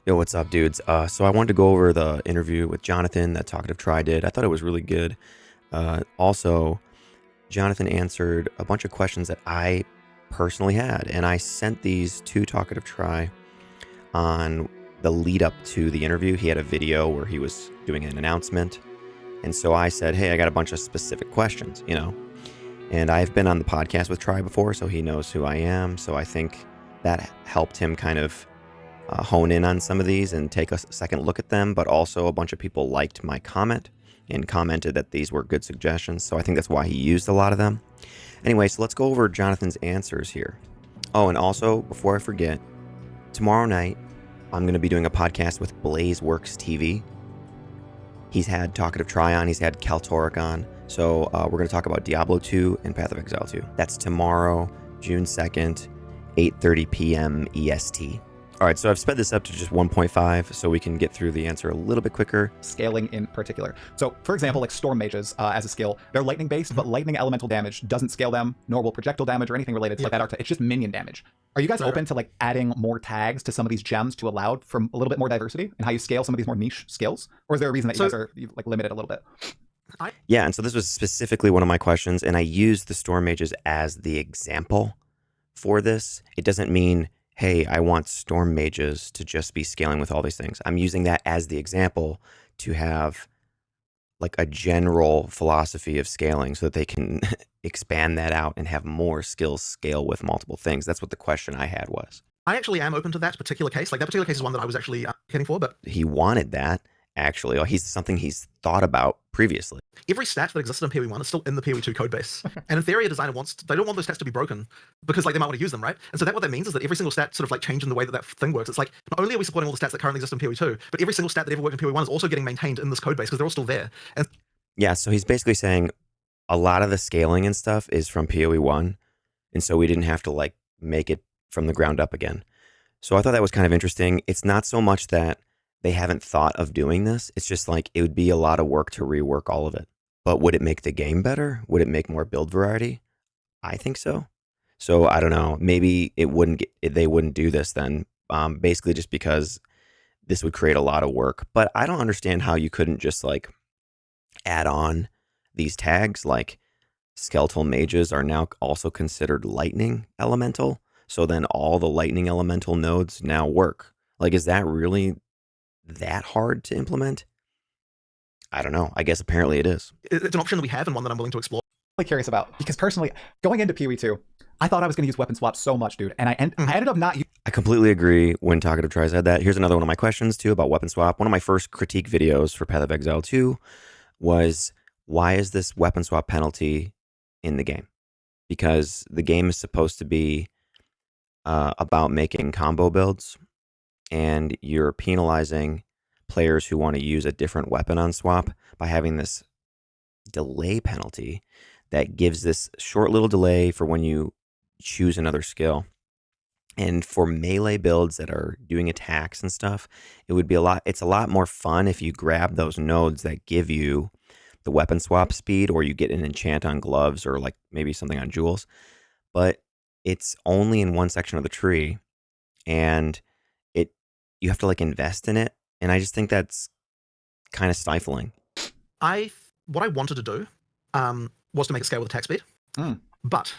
Yo, what's up, dudes? So I wanted to go over the interview with Jonathan that Talkative Tri did. I thought it was really good. Also, Jonathan answered a bunch of questions that I personally had, and I sent these to Talkative Tri on the lead up to the interview. He had a video where he was doing an announcement, and so I said, hey, I got a bunch of specific questions, and I've been on the podcast with Tri before, so he knows who I am. So I think that helped him kind of hone in on some of these and take a second look at them. But also a bunch of people liked my comment and commented that these were good suggestions. So I think that's why he used a lot of them. Anyway, so let's go over Jonathan's answers here. Oh, and also, before I forget, tomorrow night, I'm going to be doing a podcast with BlazeworksTV. He's had Talkative Tri on, he's had Kaltoric on. So we're going to talk about Diablo 2 and Path of Exile 2. That's tomorrow, June 2nd, 8:30 p.m. EST. All right, so I've sped this up to just 1.5 so we can get through the answer a little bit quicker. Scaling in particular. So, for example, like Storm Mages as a skill, they're lightning based, but lightning elemental damage doesn't scale them, nor will projectile damage or anything related to like that. It's just minion damage. Are you guys open to like adding more tags to some of these gems to allow for a little bit more diversity in how you scale some of these more niche skills? Or is there a reason that you guys are like limited a little bit? Yeah, and so this was specifically one of my questions, and I used the Storm Mages as the example for this. It doesn't mean, hey, I want Storm Mages to just be scaling with all these things. I'm using that as the example to have like a general philosophy of scaling so that they can expand that out and have more skills scale with multiple things. That's what the question I had was. I actually am open to that particular case. Like that particular case is one that I was actually heading for, but he wanted that actually, or he's something he's thought about previously. Every stat that existed in PoE1 is still in the PoE2 code base. And in theory, a designer they don't want those stats to be broken because like they might want to use them, right? And so what that means is that every single stat sort of like changing the way that thing works. It's like, not only are we supporting all the stats that currently exist in PoE2, but every single stat that ever worked in PoE1 is also getting maintained in this code base because they're all still there. And yeah, so he's basically saying a lot of the scaling and stuff is from PoE1. And so we didn't have to like make it from the ground up again. So I thought that was kind of interesting. It's not so much that they haven't thought of doing this. It's just like it would be a lot of work to rework all of it. But would it make the game better? Would it make more build variety? I think so. So I don't know. Maybe they wouldn't do this then, basically just because this would create a lot of work. But I don't understand how you couldn't just like add on these tags. Like skeletal mages are now also considered lightning elemental. So then all the lightning elemental nodes now work. Like, is that really that hard to implement? I don't know. I guess apparently it is. It's an option that we have and one that I'm willing to explore. I'm curious about, because personally, going into PoE2, I thought I was going to use weapon swap so much, dude, and I ended up not. I completely agree when Talkative Tri said that. Here's another one of my questions too about weapon swap. One of my first critique videos for Path of Exile 2 was, why is this weapon swap penalty in the game? Because the game is supposed to be about making combo builds, and you're penalizing players who want to use a different weapon on swap by having this delay penalty that gives this short little delay for when you choose another skill. And for melee builds that are doing attacks and stuff, it's a lot more fun if you grab those nodes that give you the weapon swap speed, or you get an enchant on gloves or like maybe something on jewels. But it's only in one section of the tree, and you have to like invest in it. And I just think that's kind of stifling. What I wanted to do was to make it scale with attack speed. But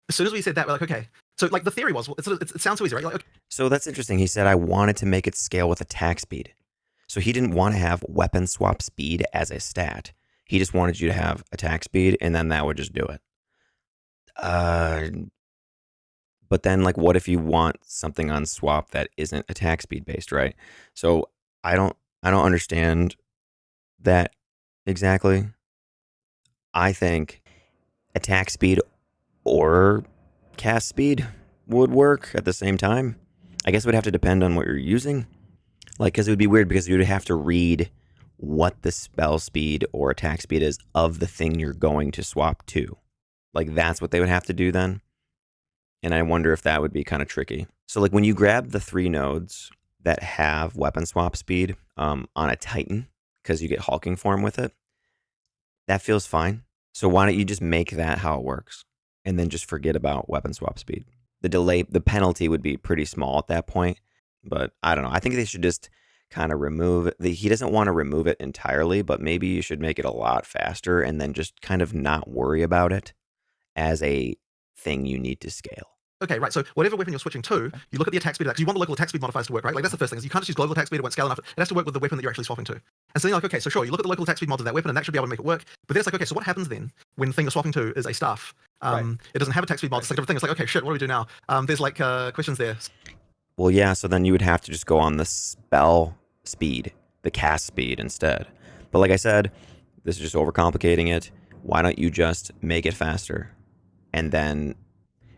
as soon as we said that, we're like, okay. So like the theory was, it sounds so easy, right? Like, okay. So that's interesting. He said, I wanted to make it scale with attack speed. So he didn't want to have weapon swap speed as a stat. He just wanted you to have attack speed, and then that would just do it. But then, like, what if you want something on swap that isn't attack speed based, right? So I don't understand that exactly. I think attack speed or cast speed would work at the same time. I guess it would have to depend on what you're using. Like, because it would be weird because you would have to read what the spell speed or attack speed is of the thing you're going to swap to. Like, that's what they would have to do then. And I wonder if that would be kind of tricky. So like when you grab the 3 nodes that have weapon swap speed on a Titan, because you get hulking form with it, that feels fine. So why don't you just make that how it works and then just forget about weapon swap speed? The penalty would be pretty small at that point. But I don't know. I think they should just kind of remove the. He doesn't want to remove it entirely, but maybe you should make it a lot faster and then just kind of not worry about it as a thing you need to scale. Okay, right. So whatever weapon you're switching to, you look at the attack speed of that. 'Cause you want the local attack speed modifiers to work, right? Like that's the first thing. Is you can't just use global attack speed. It won't scale enough. It has to work with the weapon that you're actually swapping to. And so then you're like, okay, so sure, you look at the local attack speed mods of that weapon, and that should be able to make it work. But then it's like, okay, so what happens then when the thing you're swapping to is a staff? It doesn't have attack speed mods. It's like a different thing. It's like, okay, shit, what do we do now? There's like questions there. Well, yeah. So then you would have to just go on the spell speed, the cast speed instead. But like I said, this is just overcomplicating it. Why don't you just make it faster, and then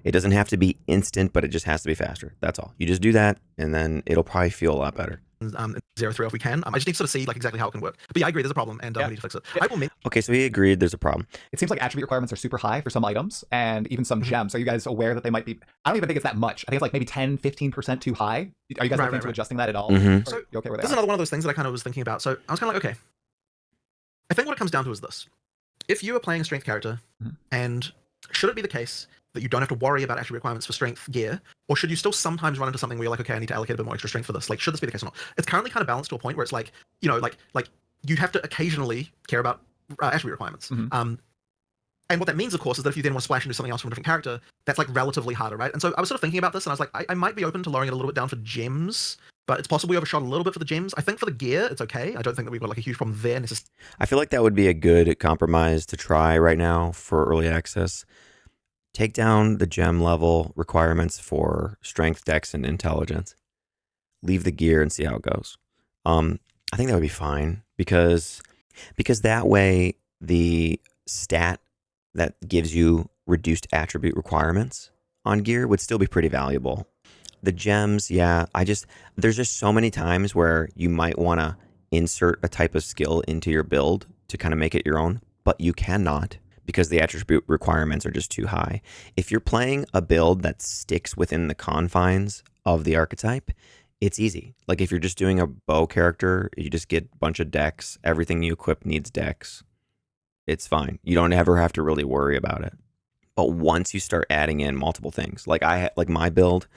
it doesn't have to be instant, but it just has to be faster. That's all. You just do that, and then it'll probably feel a lot better. 0-3 if we can. I just need to sort of see like exactly how it can work. But yeah, I agree. There's a problem, and we need to fix it. I will Okay, so he agreed. There's a problem. It seems like attribute requirements are super high for some items and even some gems. Are you guys aware that they might be? I don't even think it's that much. I think it's like maybe 10-15% too high. Are you guys looking into adjusting that at all? Mm-hmm. So you okay with that? This is another one of those things that I kind of was thinking about. So I was kind of like, okay, I think what it comes down to is this: if you are playing a strength character, and should it be the case that you don't have to worry about attribute requirements for strength gear, or should you still sometimes run into something where you're like, okay, I need to allocate a bit more extra strength for this? Like, should this be the case or not? It's currently kind of balanced to a point where it's like, you know, like you have to occasionally care about attribute requirements. And what that means, of course, is that if you then want to splash into something else from a different character, that's like relatively harder, right? And so I was sort of thinking about this, and I was like, I might be open to lowering it a little bit down for gems, but it's possible we overshot a little bit for the gems. I think for the gear, it's okay. I don't think that we've got like a huge problem there necessarily. I feel like that would be a good compromise to try right now for early access. Take down the gem level requirements for strength, dex, and intelligence. Leave the gear and see how it goes. I think that would be fine because that way the stat that gives you reduced attribute requirements on gear would still be pretty valuable. The gems, yeah, there's just so many times where you might want to insert a type of skill into your build to kind of make it your own, but you cannot because the attribute requirements are just too high. If you're playing a build that sticks within the confines of the archetype, it's easy. Like if you're just doing a bow character, you just get a bunch of dex. Everything you equip needs dex. It's fine. You don't ever have to really worry about it. But once you start adding in multiple things, like my build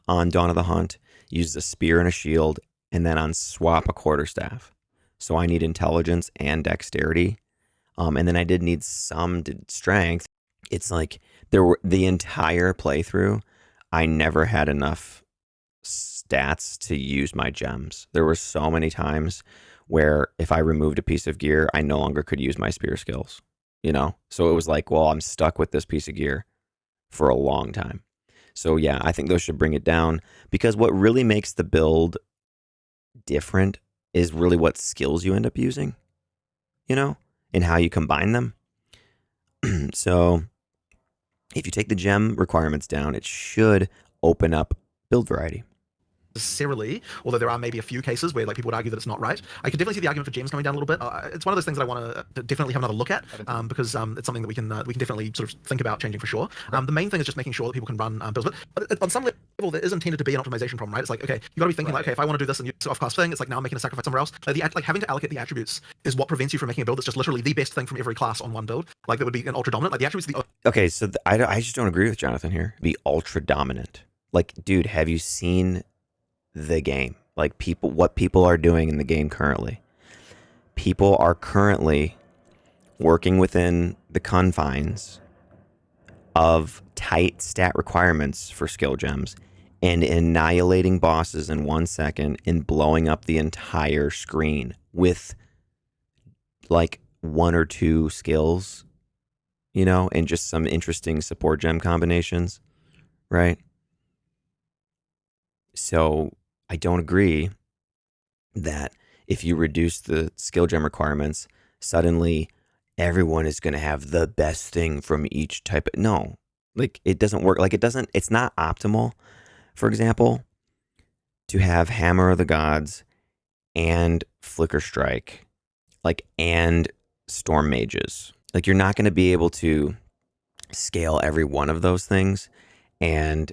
on Dawn of the Hunt uses a spear and a shield, and then on swap a quarterstaff. So I need intelligence and dexterity. And then I did need some strength. It's like the entire playthrough, I never had enough stats to use my gems. There were so many times where if I removed a piece of gear, I no longer could use my spear skills, you know? So it was like, well, I'm stuck with this piece of gear for a long time. So yeah, I think those should bring it down because what really makes the build different is really what skills you end up using, you know, and how you combine them. So if you take the gem requirements down, it should open up build variety. Necessarily, although there are maybe a few cases where like people would argue that it's not right. I could definitely see the argument for gems coming down a little bit. It's one of those things that I want to definitely have another look at because it's something that we can definitely sort of think about changing for sure. The main thing is just making sure that people can run builds, but on some level there is intended to be an optimization problem, right? It's like, okay, you got to be thinking like, okay, if I want to do this and use off-class thing, it's like now I'm making a sacrifice somewhere else. Like having to allocate the attributes is what prevents you from making a build that's just literally the best thing from every class on one build. Like that would be an ultra dominant. Like the attributes. Okay, so I just don't agree with Jonathan here. Be ultra dominant. Like, dude, have you seen the game? Like what people are doing in the game currently. People are currently working within the confines of tight stat requirements for skill gems and annihilating bosses in 1 second and blowing up the entire screen with like 1 or 2 skills, you know, and just some interesting support gem combinations, right? So I don't agree that if you reduce the skill gem requirements, suddenly everyone is going to have the best thing from each type. No, like it doesn't work. Like it's not optimal, for example, to have Hammer of the Gods and Flicker Strike, like, and Storm Mages. Like you're not going to be able to scale every one of those things and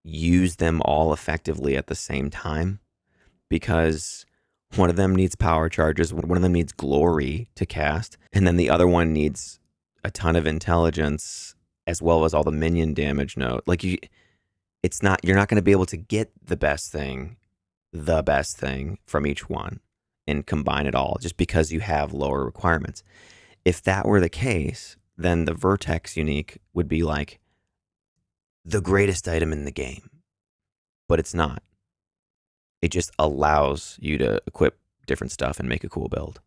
use them all effectively at the same time because one of them needs power charges, one of them needs glory to cast, and then the other one needs a ton of intelligence as well as all the minion damage node. Like you're not going to be able to get the best thing the best thing from each one and combine it all just because you have lower requirements. If that were the case, then the Vertex unique would be like the greatest item in the game, but it's not. It just allows you to equip different stuff and make a cool build.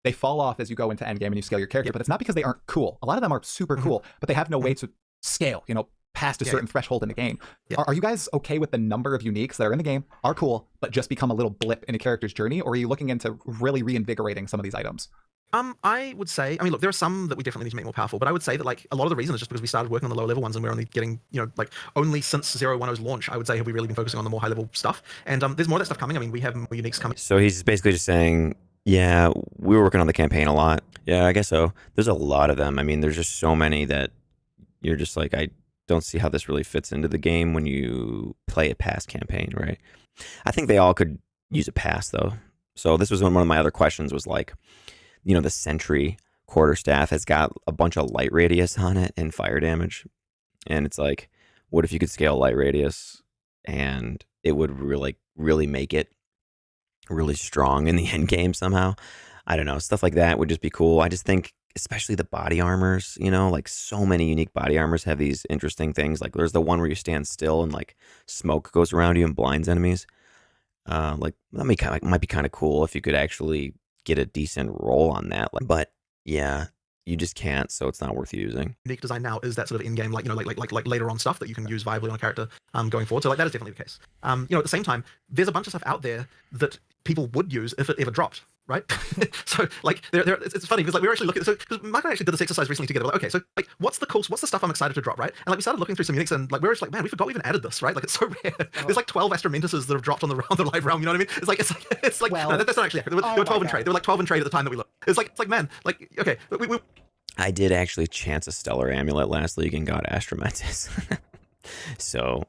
They fall off as you go into endgame and you scale your character, but it's not because they aren't cool. A lot of them are super cool, but they have no way to scale, past a certain threshold in the game. Are you guys okay with the number of uniques that are in the game, are cool, but just become a little blip in a character's journey? Or are you looking into really reinvigorating some of these items? I would say, look, there are some that we definitely need to make more powerful, but I would say that like a lot of the reason is just because we started working on the lower level ones and we're only getting, like only since 010's launch, I would say have we really been focusing on the more high level stuff. And there's more of that stuff coming. We have more uniques coming. So he's basically just saying, yeah, we were working on the campaign a lot. Yeah, I guess so. There's a lot of them. There's just so many that you're just like, I don't see how this really fits into the game when you play it past campaign, right? I think they all could use a pass though. So this was one of my other questions was like, the Sentry quarterstaff has got a bunch of light radius on it and fire damage. And it's like, what if you could scale light radius and it would really make it really strong in the end game somehow? I don't know. Stuff like that would just be cool. I just think, especially the body armors, like so many unique body armors have these interesting things. Like there's the one where you stand still and like smoke goes around you and blinds enemies. Like that might be kind of cool if you could actually get a decent roll on that. But yeah, you just can't, so it's not worth using. Unique design now is that sort of in-game, like later on stuff that you can use viably on a character going forward. So like that is definitely the case. At the same time, there's a bunch of stuff out there that people would use if it ever dropped. Right? So like it's funny because like we were actually looking, so because Mike and I actually did this exercise recently together. Like, okay, so like what's the stuff I'm excited to drop, right? And like we started looking through some uniques and like we were just like, man, we forgot we even added this, right? Like it's so rare. There's like 12 astramentis that have dropped on the live realm, you know what I mean? It's like well, no, that's not actually accurate. There were 12 in trade. There were like 12 in trade at the time that we looked. It's like man, like okay, I did actually chance a stellar amulet last league and got astramentis. So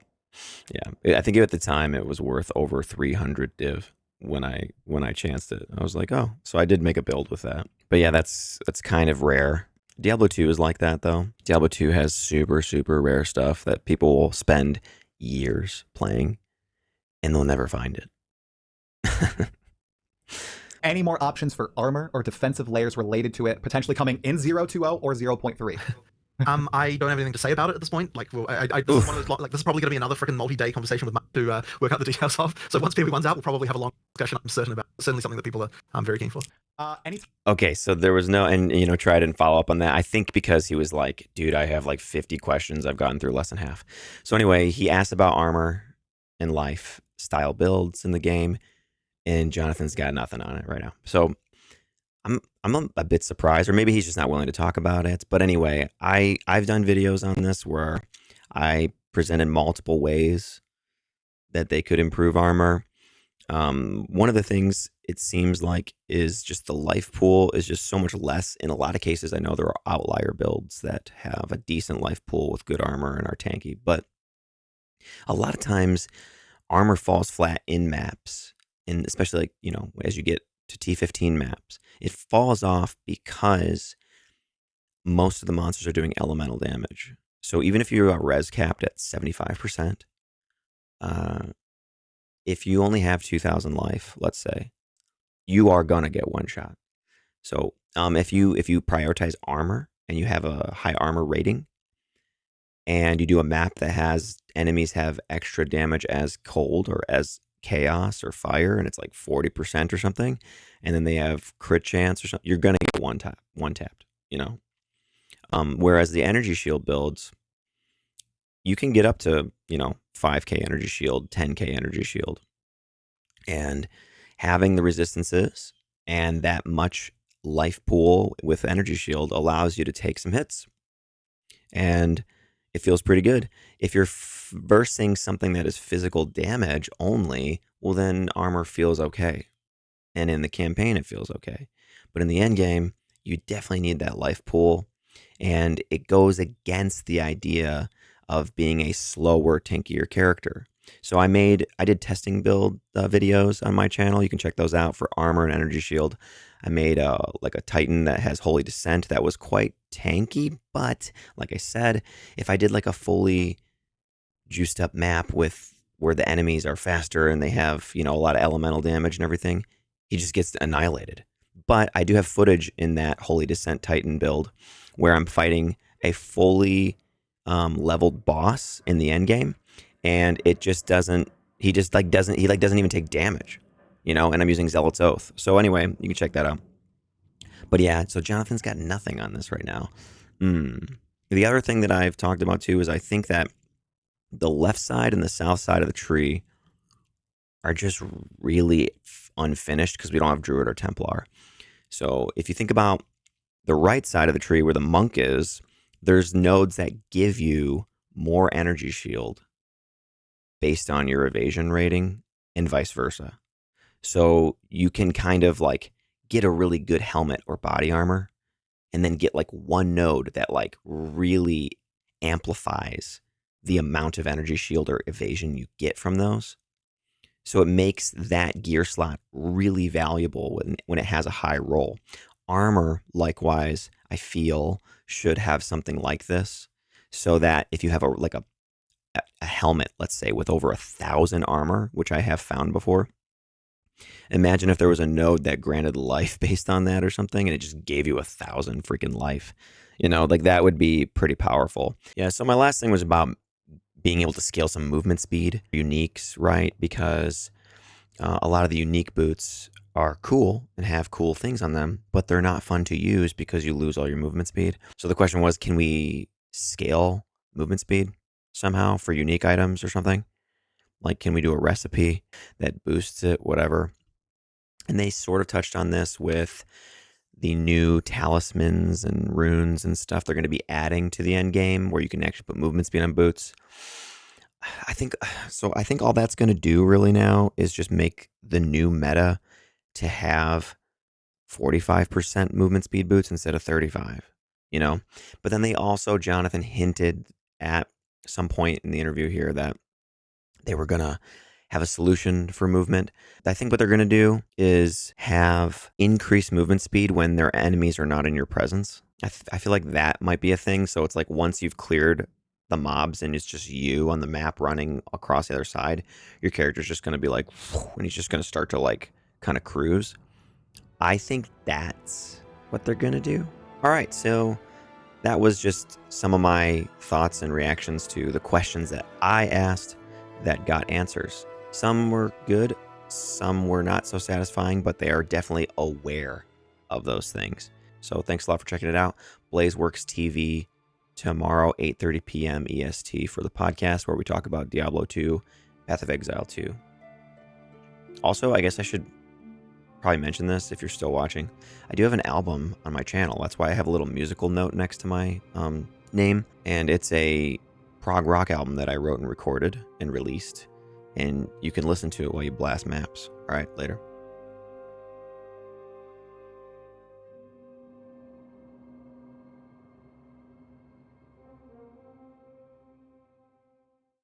yeah, I think at the time it was worth over 300 div. When I chanced it, I was like, oh, so I did make a build with that. But yeah, that's kind of rare. Diablo 2 is like that though. Diablo 2 has super rare stuff that people will spend years playing and they'll never find it. Any more options for armor or defensive layers related to it potentially coming in 0.20 or 0.3? I don't have anything to say about it at this point. Like, well, this is one of those, like, this is probably going to be another freaking multi-day conversation with Matt to work out the details of. So once PV1's out, we'll probably have a long discussion. I'm certain about. Certainly something that people are very keen for. Okay, so there was no, and Tri didn't follow up on that. I think because he was like, dude, I have like 50 questions. I've gotten through less than half. So anyway, he asked about armor and life style builds in the game, and Jonathan's got nothing on it right now. So I'm a bit surprised, or maybe he's just not willing to talk about it. But anyway, I've done videos on this where I presented multiple ways that they could improve armor. One of the things it seems like is just the life pool is just so much less. In a lot of cases, I know there are outlier builds that have a decent life pool with good armor and are tanky, but a lot of times armor falls flat in maps, and especially like, as you get to T15 maps, it falls off because most of the monsters are doing elemental damage. So even if you're res capped at 75%, if you only have 2,000 life, let's say, you are gonna get one shot. So if you prioritize armor and you have a high armor rating, and you do a map that has enemies have extra damage as cold or as chaos or fire, and it's like 40% or something, and then they have crit chance or something, you're gonna get one tapped. Whereas the energy shield builds, you can get up to 5k energy shield, 10k energy shield, and having the resistances and that much life pool with energy shield allows you to take some hits, and it feels pretty good. If you're versing something that is physical damage only, well, then armor feels okay. And in the campaign, it feels okay. But in the end game, you definitely need that life pool. And it goes against the idea of being a slower, tankier character. So I did testing build videos on my channel. You can check those out for armor and energy shield. I made like a Titan that has Holy Descent that was quite tanky, but like I said, if I did like a fully juiced up map with where the enemies are faster and they have, you know, a lot of elemental damage and everything, he just gets annihilated. But I do have footage in that Holy Descent Titan build where I'm fighting a fully leveled boss in the end game, and it just doesn't. He just like doesn't. He like doesn't even take damage, you know. And I'm using Zealot's Oath. So anyway, you can check that out. But yeah, so Jonathan's got nothing on this right now. The other thing that I've talked about too is I think that the left side and the south side of the tree are just really unfinished because we don't have Druid or Templar. So if you think about the right side of the tree where the monk is, there's nodes that give you more energy shield based on your evasion rating and vice versa. So you can kind of like get a really good helmet or body armor and then get like one node that like really amplifies the amount of energy shield or evasion you get from those. So it makes that gear slot really valuable when it has a high roll. Armor, likewise, I feel should have something like this, so that if you have a helmet, let's say, with over 1,000 armor, which I have found before, imagine if there was a node that granted life based on that or something, and it just gave you 1,000 freaking life. You know, like that would be pretty powerful. Yeah, so my last thing was about being able to scale some movement speed, uniques, right? Because a lot of the unique boots are cool and have cool things on them, but they're not fun to use because you lose all your movement speed. So the question was, can we scale movement speed somehow for unique items or something? Like, can we do a recipe that boosts it, whatever? And they sort of touched on this with the new talismans and runes and stuff they're going to be adding to the end game where you can actually put movement speed on boots. I think all that's going to do really now is just make the new meta to have 45% movement speed boots instead of 35, you know? But then they also, Jonathan hinted at some point in the interview here that they were going to have a solution for movement. I think what they're going to do is have increased movement speed when their enemies are not in your presence. I feel like that might be a thing. So it's like once you've cleared the mobs and it's just you on the map running across the other side, your character's just going to be like, and he's just going to start to like kind of cruise. I think that's what they're going to do. All right, so that was just some of my thoughts and reactions to the questions that I asked that got answers. Some were good, some were not so satisfying, but they are definitely aware of those things. So thanks a lot for checking it out. BlazeworksTV tomorrow, 8:30 p.m. EST for the podcast where we talk about Diablo 2, Path of Exile 2. Also, I guess I should probably mention this if you're still watching. I do have an album on my channel. That's why I have a little musical note next to my name. And it's a prog rock album that I wrote and recorded and released. And you can listen to it while you blast maps. All right, later.